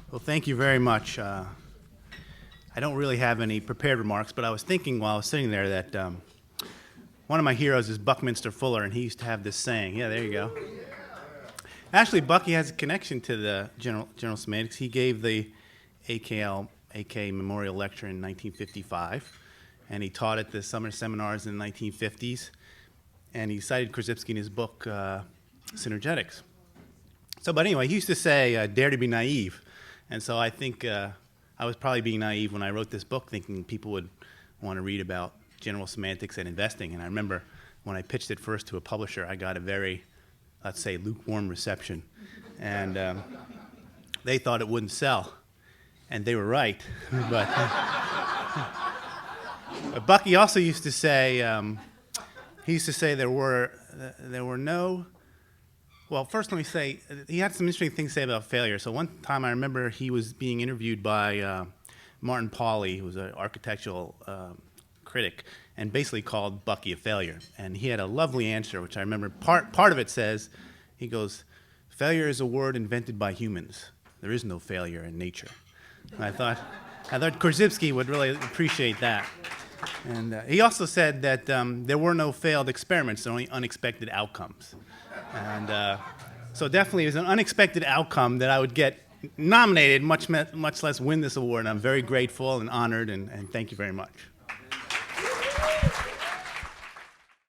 Well, thank you very much. I don't really have any prepared remarks, but I was thinking while I was sitting there that one of my heroes is Buckminster Fuller, and he used to have this saying. Yeah, there you go. Actually, Bucky has a connection to the General Semantics. He gave the AK Memorial Lecture in 1955, and he taught at the summer seminars in the 1950s, and he cited Krzyzewski in his book, Synergetics. But anyway, he used to say, dare to be naive. And so I think I was probably being naive when I wrote this book, thinking people would want to read about general semantics and investing. And I remember when I pitched it first to a publisher, I got a very, let's say, lukewarm reception. And they thought it wouldn't sell. And they were right. But Bucky also used to say, there were no. Well, first let me say, he had some interesting things to say about failure. So one time I remember he was being interviewed by Martin Pauly, who was an architectural critic, and basically called Bucky a failure. And he had a lovely answer, which I remember. Part of it says, he goes, failure is a word invented by humans. There is no failure in nature. And I thought Krzyzewski would really appreciate that. And he also said that there were no failed experiments, only unexpected outcomes. And so definitely it was an unexpected outcome that I would get nominated, much less win this award. And I'm very grateful and honored, and thank you very much.